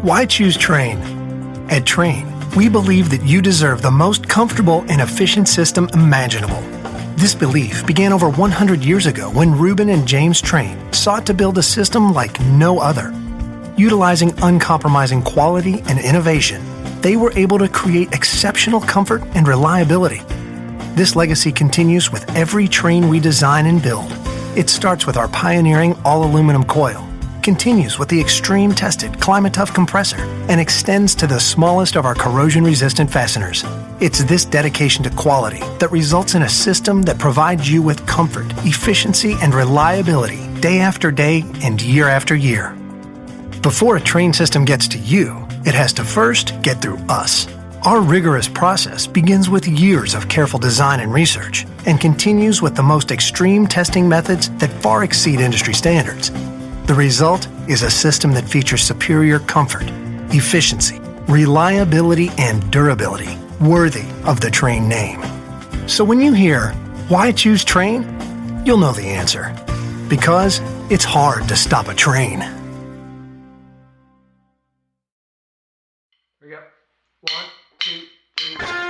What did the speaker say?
Why choose Trane? At Trane, we believe that you deserve the most comfortable and efficient system imaginable. This belief began over 100 years ago when Reuben and James Trane sought to build a system like no other. Utilizing uncompromising quality and innovation, they were able to create exceptional comfort and reliability. This legacy continues with every Trane we design and build. It starts with our pioneering all-aluminum coil, continues with the extreme-tested Climate-Tough compressor, and extends to the smallest of our corrosion-resistant fasteners. It's this dedication to quality that results in a system that provides you with comfort, efficiency, and reliability day after day and year after year. Before a Trane system gets to you, it has to first get through us. Our rigorous process begins with years of careful design and research and continues with the most extreme testing methods that far exceed industry standards. The result is a system that features superior comfort, efficiency, reliability, and durability, worthy of the Trane name. So when you hear, "Why choose Trane?" you'll know the answer. Because it's hard to stop a train. Here we go. 1, 2, 3.